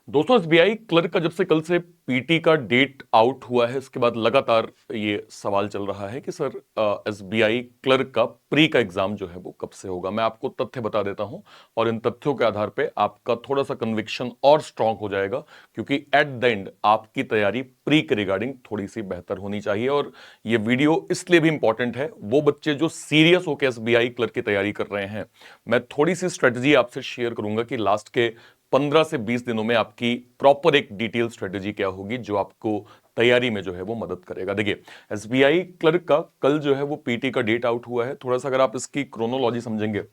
दोस्तों SBI clerk का जब से कल से पीटी का डेट आउट हुआ है इसके बाद लगातार ये सवाल चल रहा है कि सर एसबीआई क्लर्क का प्री का एग्जाम जो है वो कब से होगा। मैं आपको तथ्य बता देता हूं और इन तथ्यों के आधार पे आपका थोड़ा सा कन्विक्शन और स्ट्रांग हो जाएगा, क्योंकि एट द एंड आपकी तैयारी प्री के रिगार्डिंग थोड़ी सी बेहतर होनी चाहिए। और ये वीडियो इसलिए भी इंपॉर्टेंट है, वो बच्चे जो सीरियस होकर एसबीआई क्लर्क की तैयारी कर रहे हैं, मैं थोड़ी सी स्ट्रेटजी आपसे शेयर करूंगा कि लास्ट के 15 से 20 दिनों में आपकी प्रॉपर एक डिटेल स्ट्रेटेजी क्या होगी जो आपको तैयारी में जो है वो मदद करेगा। देखिए, एसबीआई क्लर्क का कल जो है वो पीटी का डेट आउट हुआ है। थोड़ा सा अगर आप इसकी क्रोनोलॉजी समझेंगे,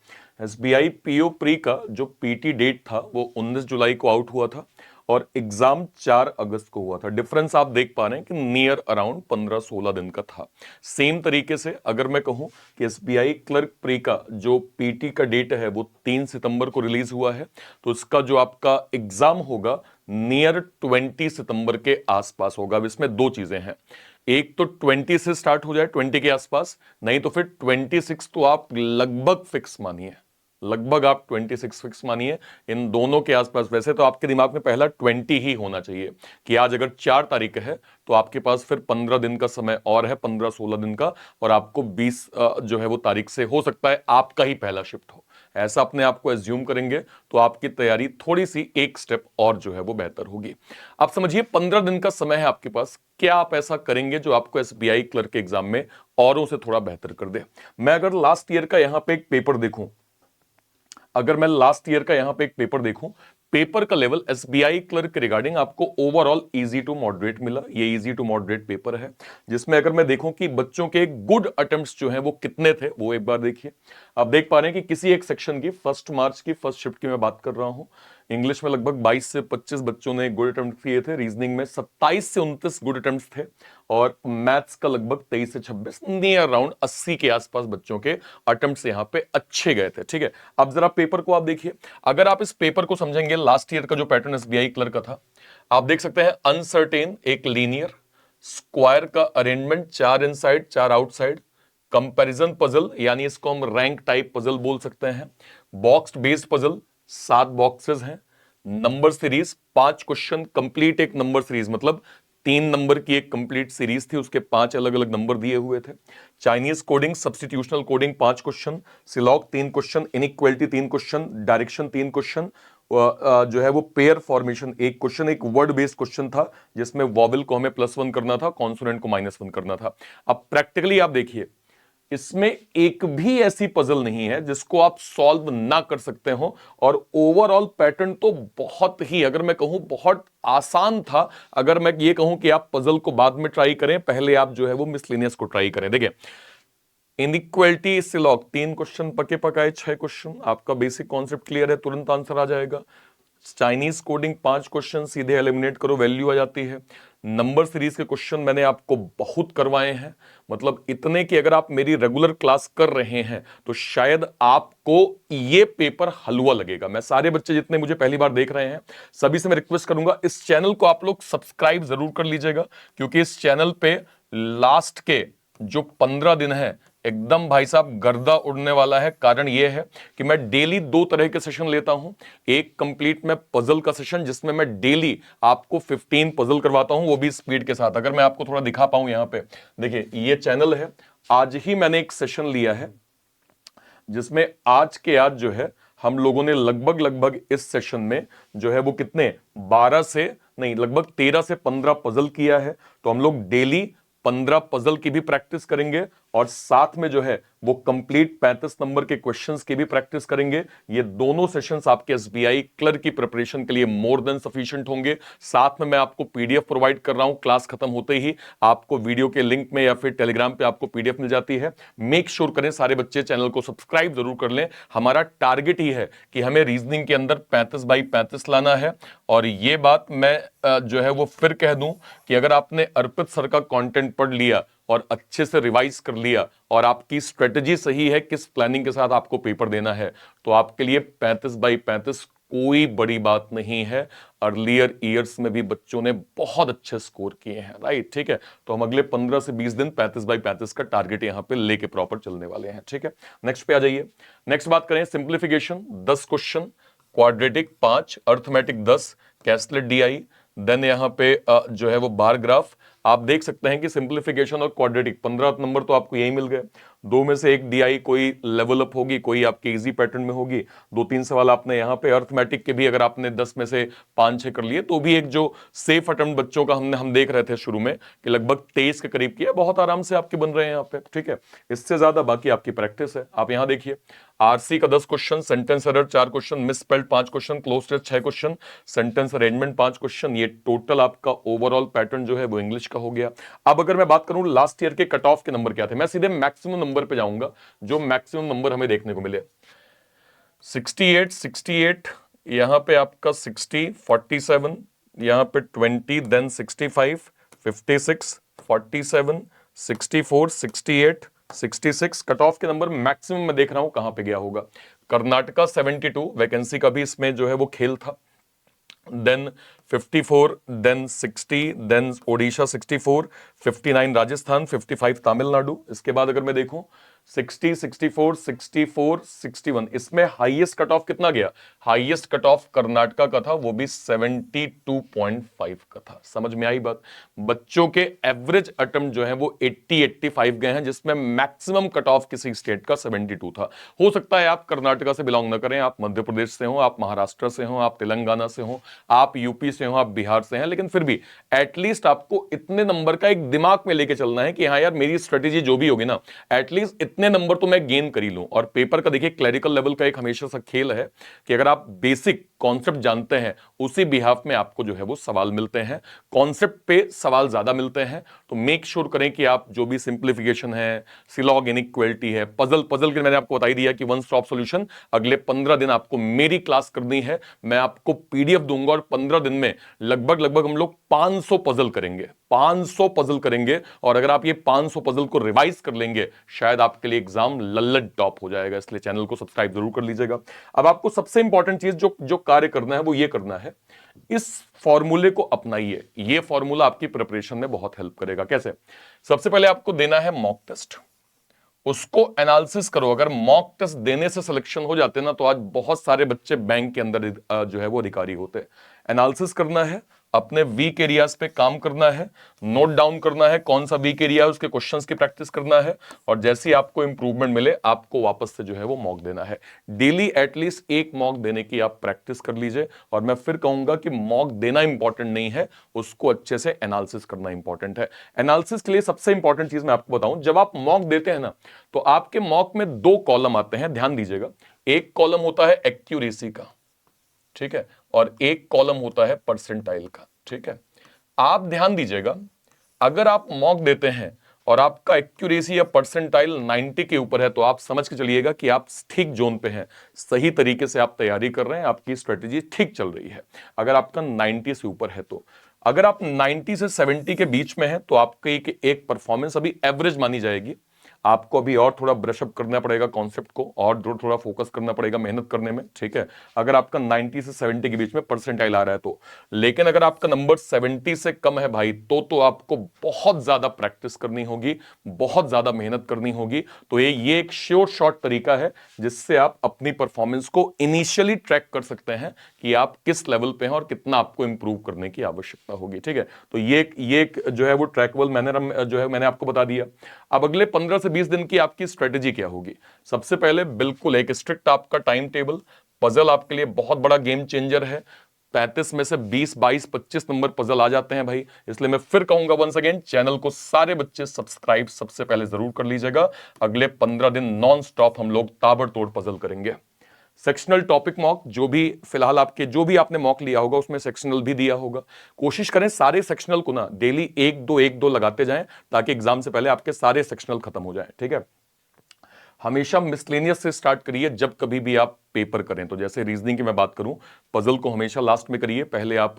एसबीआई पीओ प्री का जो पीटी डेट था वो 19 जुलाई को आउट हुआ था और एग्जाम 4 अगस्त को हुआ था। डिफरेंस आप देख पा रहे हैं कि नियर अराउंड 15-16 दिन का था। सेम तरीके से अगर मैं कहूं कि एसबीआई क्लर्क प्री का जो पीटी का डेट है वो 3 सितंबर को रिलीज हुआ है, तो इसका जो आपका एग्जाम होगा नियर 20 सितंबर के आसपास होगा। अब इसमें दो चीजें हैं, एक तो 20 से स्टार्ट हो जाए, 20 के आसपास, नहीं तो फिर 26 तो आप लगभग फिक्स मानिए, लगभग आप 26 फिक्स मानिए। इन दोनों के आसपास वैसे तो आपके दिमाग में पहला 20 ही होना चाहिए कि आज अगर 4 तारीख है तो आपके पास फिर 15 दिन का समय और है, 15-16 दिन का, और आपको 20 जो है वो तारीख से हो सकता है आपका ही पहला शिफ्ट हो। ऐसा अपने आप को एज्यूम करेंगे तो आपकी तैयारी थोड़ी सी एक स्टेप और जो है वो बेहतर होगी। आप समझिए 15 दिन का समय है आपके पास, क्या आप ऐसा करेंगे जो आपको एसबीआई क्लर्क के एग्जाम में औरों से थोड़ा बेहतर कर दे। मैं अगर लास्ट ईयर का यहां पे एक पेपर देखूं, अगर मैं लास्ट ईयर का यहां पे एक पेपर देखूं, पेपर का लेवल एसबीआई क्लर्क के रिगार्डिंग आपको ओवरऑल इजी टू मॉडरेट मिला। ये इजी टू मॉडरेट पेपर है जिसमें अगर मैं देखूं कि बच्चों के गुड अटेम्प्ट्स जो हैं वो कितने थे, वो एक बार देखिए। आप देख पा रहे हैं कि किसी एक सेक्शन की फर्स्ट मार्च की फर्स्ट शिफ्ट की मैं बात कर रहा हूं, इंग्लिश में लगभग 22 से 25 बच्चों ने गुड अटेम्प्ट किए थे, रीजनिंग में 27 से 29 गुड अटेम्प्ट्स थे, और मैथ्स का लगभग 23 से 26, नियर अराउंड 80 के आसपास बच्चों के अटेम्प्ट्स यहां पे अच्छे गए थे। ठीक है, अब जरा पेपर को आप देखिए। अगर आप इस पेपर को समझेंगे, लास्ट ईयर का जो पैटर्न एसबीआई क्लर्क का था, आप देख सकते हैं अनसर्टेन एक लीनियर, स्क्वायर का arrangement 4 inside 4 outside, comparison puzzle यानी इसको हम रैंक टाइप पजल बोल सकते हैं, बॉक्स बेस्ड पजल 7 बॉक्सेस हैं, नंबर सीरीज 5 क्वेश्चन कंप्लीट, एक नंबर सीरीज मतलब 3 नंबर की एक कंप्लीट सीरीज थी, उसके 5 अलग अलग नंबर दिए हुए थे, Chinese coding substitutional coding 5 question, syllog 3 question, inequality 3 question, direction 3 question, जो है वो पेयर फॉर्मेशन एक क्वेश्चन, एक वर्ड बेस्ड क्वेश्चन था जिसमें वॉवल को हमें +1 करना था, कॉन्सोनेंट को -1 करना था। अब प्रैक्टिकली आप देखिए, इसमें एक भी ऐसी पजल नहीं है जिसको आप सॉल्व ना कर सकते हो, और ओवरऑल पैटर्न तो बहुत ही, अगर मैं कहूं बहुत आसान था। अगर मैं ये कहूं कि आप पजल को बाद में ट्राई करें, पहले आप जो है वो मिसलेनियस को ट्राई करें। देखिए, इनइक्वालिटी से लॉग 3 क्वेश्चन पके पकाए 6 क्वेश्चन, आपका बेसिक कॉन्सेप्ट क्लियर है, तुरंत आंसर आ जाएगा। चाइनीज कोडिंग 5 क्वेश्चन सीधे एलिमिनेट करो, वैल्यू आ जाती है। नंबर सीरीज के क्वेश्चन मैंने आपको बहुत करवाए हैं, मतलब इतने कि अगर आप मेरी रेगुलर क्लास कर रहे हैं तो शायद आपको ये पेपर हलवा लगेगा। मैं सारे बच्चे जितने मुझे पहली बार देख रहे हैं सभी से मैं रिक्वेस्ट करूंगा, इस चैनल को आप लोग सब्सक्राइब जरूर कर लीजिएगा, क्योंकि इस चैनल पे लास्ट के जो 15 दिन है एकदम भाई साहब गर्दा उड़ने वाला है। कारण यह है कि मैं डेली 2 तरह के सेशन लेता हूं, एक कंप्लीट में पजल का सेशन जिसमें मैं डेली आपको 15 पजल करवाता हूं, वो भी स्पीड के साथ। अगर मैं आपको थोड़ा दिखा पाऊं, यहां पे देखिए ये चैनल है, आज ही मैंने एक सेशन लिया है जिसमें आज के आज जो है हम लोगों ने लगभग लगभग इस सेशन में जो है वो कितने 12 से नहीं लगभग 13 से 15 पजल किया है। तो हम लोग डेली 15 पजल की भी प्रैक्टिस करेंगे और साथ में जो है वो कंप्लीट 35 नंबर के क्वेश्चंस की भी प्रैक्टिस करेंगे। ये दोनों सेशंस आपके एसबीआई क्लर्क की प्रिपरेशन के लिए मोर देन सफिशिएंट होंगे। साथ में मैं आपको पीडीएफ प्रोवाइड कर रहा हूं, क्लास खत्म होते ही आपको वीडियो के लिंक में या फिर टेलीग्राम पे आपको पीडीएफ मिल जाती है। मेक श्योर करें सारे बच्चे चैनल को सब्सक्राइब जरूर कर लें। हमारा टारगेट ही है कि हमें रीजनिंग के अंदर 35 बाई 35 लाना है। और ये बात मैं जो है वो फिर कह दूं कि अगर आपने अर्पित सर का कंटेंट पढ़ लिया और अच्छे से रिवाइज कर लिया और आपकी स्ट्रेटजी सही है किस प्लानिंग के साथ आपको पेपर देना है, तो आपके लिए 35 बाई 35 कोई बड़ी बात नहीं है। अर्लियर ईयर्स में भी बच्चों ने बहुत अच्छे स्कोर किए हैं, राइट? ठीक है, तो हम अगले 15 से 20 दिन 35 बाई 35 का टारगेट यहां पे लेके प्रॉपर चलने वाले हैं। ठीक है, नेक्स्ट पे आ जाइए। नेक्स्ट बात करें simplification, 10 question quadratic 5, arithmetic 10, caselet DI, then यहाँ पे जो है वो बार ग्राफ। आप देख सकते हैं कि सिंप्लीफिकेशन और क्वाड्रेटिक 15 नंबर तो आपको यही मिल गए। दो में से एक डीआई कोई लेवल अप होगी, कोई आपके इजी पैटर्न में होगी। 2-3 सवाल आपने यहाँ पे अर्थमेटिक के भी अगर आपने 10 में से 5-6 कर लिए तो भी एक जो सेफ अटेम्प्ट बच्चों का हम देख रहे थे शुरू में कि लगभग 23 के करीब किया, बहुत आराम से आपके बन रहे हैं यहाँ पे, ठीक है। इससे ज्यादा बाकी आपकी प्रैक्टिस है। आप यहाँ देखिए, आरसी का 10 question, sentence error 4 question, misspelled 5 question, cloze test 6 question, sentence arrangement 5 question. ये टोटल आपका ओवरऑल पैटर्न जो है वो इंग्लिश का हो गया। अब अगर मैं बात करूं लास्ट ईयर के कट ऑफ के नंबर क्या थे, मैं सीधे मैक्सिमम नंबर पे जाऊंगा जो मैक्सिमम नंबर हमें देखने को मिले। 68 यहां पे आपका 60, 47 यहां पे 20, देन 65, 56, 47, 64, 68, 66। कट ऑफ के नंबर मैक्सिमम मैं देख रहा हूं कहां पे गया होगा। कर्नाटका 72, वैकेंसी का भी इसमें जो है वो खेल था। Then 54, then 60, then Odisha 64, 59 Rajasthan, 55 Tamil Nadu. इसके बाद अगर मैं देखूं 60, 64, 64, 61, इसमें हाईएस्ट कट ऑफ कितना गया? हाईएस्ट कट ऑफ कर्नाटका का था, वो भी 72.5 का था। समझ में आई बात? बच्चों के एवरेज अटेम्प्ट जो है वो 80-85 गए हैं, जिसमें मैक्सिमम कट ऑफ किसी स्टेट का 72 था। हो सकता है आप कर्नाटका से बिलोंग ना करें, आप मध्य प्रदेश से हो, आप महाराष्ट्र से हो, आप तेलंगाना से हो, आप यूपी से हो, आप बिहार से हैं, लेकिन फिर भी एटलीस्ट आपको इतने नंबर का एक दिमाग में लेके चलना है कि हाँ यार, मेरी स्ट्रेटेजी जो भी होगी ना, एटलीस्ट इतने नंबर तो मैं गेन कर ही लूं। और पेपर का देखिए, क्लरिकल लेवल का एक हमेशा सा खेल है कि अगर आप बेसिक कॉन्सेप्ट जानते हैं, उसी बिहाफ में आपको जो है वो सवाल मिलते हैं। कॉन्सेप्ट पे सवाल ज्यादा मिलते हैं, तो मेक श्योर करें कि आप जो भी सिंप्लीफिकेशन है, सिलॉग इनइक्वालिटी है, पजल के मैंने आपको बता ही दिया कि वन स्टॉप सॉल्यूशन अगले 15 दिन आपको मेरी क्लास करनी है। मैं आपको पीडीएफ दूंगा और 15 दिन में लगभग हम लोग 500 पजल करेंगे, 500 पजल करेंगे। और अगर आप ये 500 पजल को रिवाइज कर लेंगे, शायद आपके लिए एग्जाम लल्लत टॉप हो जाएगा। इसलिए चैनल को सब्सक्राइब जरूर कर लीजिएगा। अब आपको सबसे इंपॉर्टेंट चीज जो कार्य करना है वो ये करना है, इस फॉर्मूले को अपनाइए। ये फॉर्मूला आपकी प्रिपरेशन में बहुत हेल्प करेगा। कैसे? सबसे पहले आपको देना है मॉक टेस्ट, उसको एनालिसिस करो। अगर मॉक टेस्ट देने से सिलेक्शन हो जाते ना, तो आज बहुत सारे बच्चे बैंक के अंदर जो है वो अधिकारी होते। एनालिसिस करना है, अपने वीक एरियाज पे काम करना है, नोट डाउन करना है कौन सा वीक एरिया है, उसके क्वेश्चंस की प्रैक्टिस करना है, और जैसे ही आपको इंप्रूवमेंट मिले आपको वापस से जो है वो मॉक देना है। डेली एटलीस्ट एक मॉक देने की आप प्रैक्टिस कर लीजिए। और मैं फिर कहूंगा कि मॉक देना इंपॉर्टेंट नहीं है, उसको अच्छे से एनालिसिस करना इंपॉर्टेंट है। एनालिसिस के लिए सबसे इंपॉर्टेंट चीज मैं आपको बताऊं, जब आप मॉक देते हैं ना, तो आपके मॉक में 2 कॉलम आते हैं, ध्यान दीजिएगा। एक कॉलम होता है एक्यूरेसी का, ठीक है, और एक कॉलम होता है परसेंटाइल का, ठीक है। आप ध्यान दीजिएगा, अगर आप मॉक देते हैं और आपका एक्यूरेसी या परसेंटाइल 90 के ऊपर है, तो आप समझ के चलिएगा कि आप ठीक जोन पे हैं, सही तरीके से आप तैयारी कर रहे हैं, आपकी स्ट्रेटेजी ठीक चल रही है। अगर आपका 90 से ऊपर है तो, अगर आप 90 से 70 के बीच में है, तो आपकी एक परफॉर्मेंस अभी एवरेज मानी जाएगी। आपको अभी और थोड़ा ब्रशअप करना पड़ेगा कॉन्सेप्ट को, और थोड़ा फोकस करना पड़ेगा मेहनत करने में, ठीक है। अगर आपका 90 से 70 के बीच में परसेंटाइल आ रहा है तो। लेकिन अगर आपका नंबर 70 से कम है भाई, तो आपको बहुत ज्यादा प्रैक्टिस करनी होगी, बहुत ज्यादा मेहनत करनी होगी। तो ये एक शॉर्ट तरीका है जिससे आप अपनी परफॉर्मेंस को इनिशियली ट्रैक कर सकते हैं कि आप किस लेवल पे हैं और कितना आपको इंप्रूव करने की आवश्यकता होगी, ठीक है। तो ये जो है वो ट्रैकेबल मैंने आपको बता दिया। अब अगले 15 से 20 दिन की आपकी स्ट्रेटेजी क्या होगी? सबसे पहले बिल्कुल एक स्ट्रिक्ट आपका टाइम टेबल। पजल आपके लिए बहुत बड़ा गेम चेंजर है। 35 में से 20, 22, 25 नंबर पजल आ जाते हैं भाई। इसलिए मैं फिर कहूंगा वंस अगेन, चैनल को सारे बच्चे सब्सक्राइब सबसे पहले जरूर कर लीजिएगा। अगले 15 दिन नॉन स्टॉप हम लोग ताबड़तोड़ पजल करेंगे। सेक्शनल टॉपिक मॉक, जो भी फिलहाल जो भी आपने मॉक लिया होगा उसमें सेक्शनल भी दिया होगा। कोशिश करें सारे सेक्शनल को ना डेली 1-2 लगाते जाएं, ताकि एग्जाम से पहले आपके सारे सेक्शनल खत्म हो जाएं, ठीक है। हमेशा मिसलेनियस से स्टार्ट करिए जब कभी भी आप पेपर करें। तो जैसे रीजनिंग की मैं बात करूं, पजल को हमेशा लास्ट में करिए। पहले आप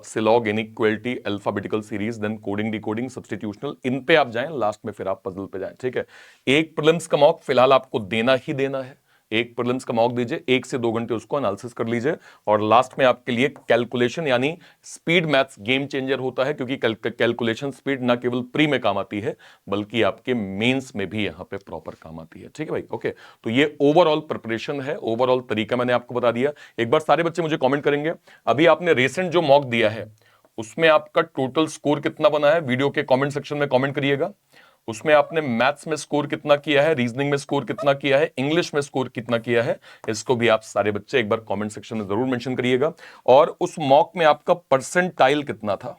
syllog, inequality, alphabetical series, then coding, decoding, substitutional, इन पे आप जाएं, लास्ट में फिर आप पजल पे जाएं, ठीक है। एक प्रीलिम्स का मॉक फिलहाल आपको देना ही देना है। एक प्रीलिम्स का मॉक दीजिए, 1 से 2 घंटे उसको एनालिसिस कर लीजिए, और लास्ट में आपके लिए कैलकुलेशन यानी स्पीड मैथ्स गेम चेंजर होता है, क्योंकि कैलकुलेशन स्पीड ना केवल प्री में काम आती है बल्कि आपके मेंस में भी यहां पे प्रॉपर काम आती है। ठीक है भाई, ओके। तो ये ओवरऑल प्रिपरेशन है, ओवरऑल तरीका मैंने आपको बता दिया। एक बार सारे बच्चे मुझे कमेंट करेंगे, अभी आपने रिसेंट जो मॉक दिया है उसमें आपका टोटल स्कोर कितना बना है, वीडियो के कमेंट सेक्शन में कमेंट करिएगा। उसमें आपने मैथ्स में स्कोर कितना किया है, रीजनिंग में स्कोर कितना किया है, इंग्लिश में स्कोर कितना किया है, इसको भी आप सारे बच्चे एक बार कमेंट सेक्शन में जरूर मेंशन करिएगा। और उस मॉक में आपका परसेंटाइल कितना था,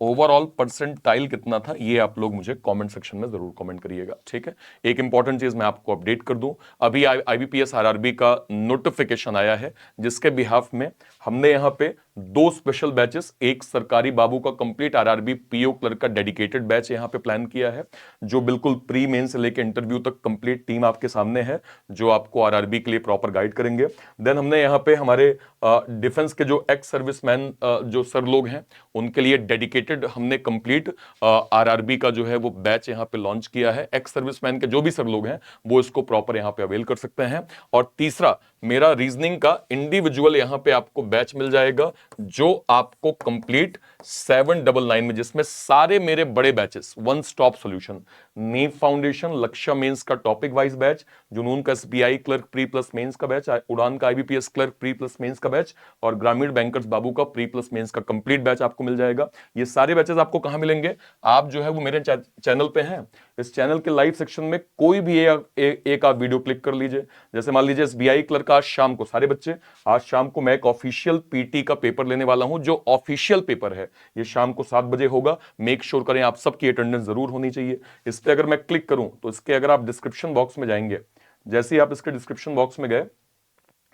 ओवरऑल परसेंटाइल कितना था, ये आप लोग मुझे कमेंट सेक्शन में जरूर कमेंट करिएगा। ठीक है, एक इंपॉर्टेंट चीज मैं आपको अपडेट कर दूं, अभी आईबीपीएस आरआरबी का नोटिफिकेशन आया है, जिसके बिहाफ में हमने यहां पे 2 स्पेशल बैचेस, एक सरकारी बाबू का कंप्लीट आरआरबी पीओ क्लर्क का डेडिकेटेड बैच यहां पे प्लान किया है, जो बिल्कुल प्री मेन से लेकर इंटरव्यू तक कंप्लीट टीम आपके सामने है, जो आपको आरआरबी के लिए प्रॉपर गाइड करेंगे। देन हमने यहां पे हमारे डिफेंस के जो एक्स सर्विसमैन जो सर लोग हैं उनके लिए डेडिकेटेड हमने कंप्लीट आरआरबी का जो है वो बैच यहां पे लॉन्च किया है। एक्स सर्विसमैन के जो भी सर लोग हैं वो इसको प्रॉपर यहां पे अवेल कर सकते हैं। और तीसरा, मेरा रीजनिंग का इंडिविजुअल यहां पे आपको बैच मिल जाएगा, जो आपको कंप्लीट 799 में, जिसमें सारे मेरे बड़े batches, one stop solution, Neev foundation, Lakshya mains का टॉपिक वाइज बैच, जुनून का SBI clerk pre plus mains का बैच, उड़ान का IBPS clerk pre plus mains का बैच, और ग्रामीण बैंकर्स बाबू का प्री प्लस मेंस का कंप्लीट बैच आपको मिल जाएगा। ये सारे बैचेस आपको कहां मिलेंगे, आप जो है वो मेरे चैनल पे हैं, इस चैनल के लाइव सेक्शन में कोई भी एक आप वीडियो क्लिक कर लीजिए। जैसे मान लीजिए एसबीआई क्लर्क आज शाम को, सारे बच्चे आज शाम को मैं एक ऑफिशियल पीटी का पेपर लेने वाला हूं, जो ऑफिशियल पेपर है ये शाम को 7 बजे होगा। मेक श्योर करें आप सबकी अटेंडेंस जरूर होनी चाहिए। इस पे अगर मैं क्लिक करूं तो इसके अगर आप डिस्क्रिप्शन बॉक्स में जाएंगे, जैसे ही आप इसके डिस्क्रिप्शन बॉक्स में गए,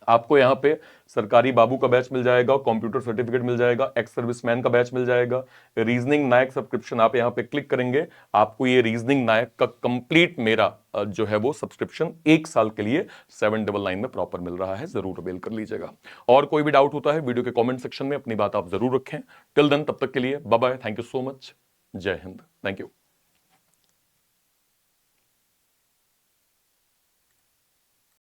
आपको यहां पे सरकारी बाबू का बैच मिल जाएगा, कंप्यूटर सर्टिफिकेट मिल जाएगा, एक्स सर्विसमैन का बैच मिल जाएगा, रीजनिंग नायक सब्सक्रिप्शन आप यहां पे क्लिक करेंगे, आपको ये रीजनिंग नायक का कंप्लीट मेरा जो है वो सब्सक्रिप्शन 1 साल के लिए 799 में प्रॉपर मिल रहा है, जरूर अवेल कर लीजिएगा। और कोई भी डाउट होता है वीडियो के कॉमेंट सेक्शन में अपनी बात आप जरूर रखें। टिल देन, तब तक के लिए bye bye, thank you so much, जय हिंद, थैंक यू।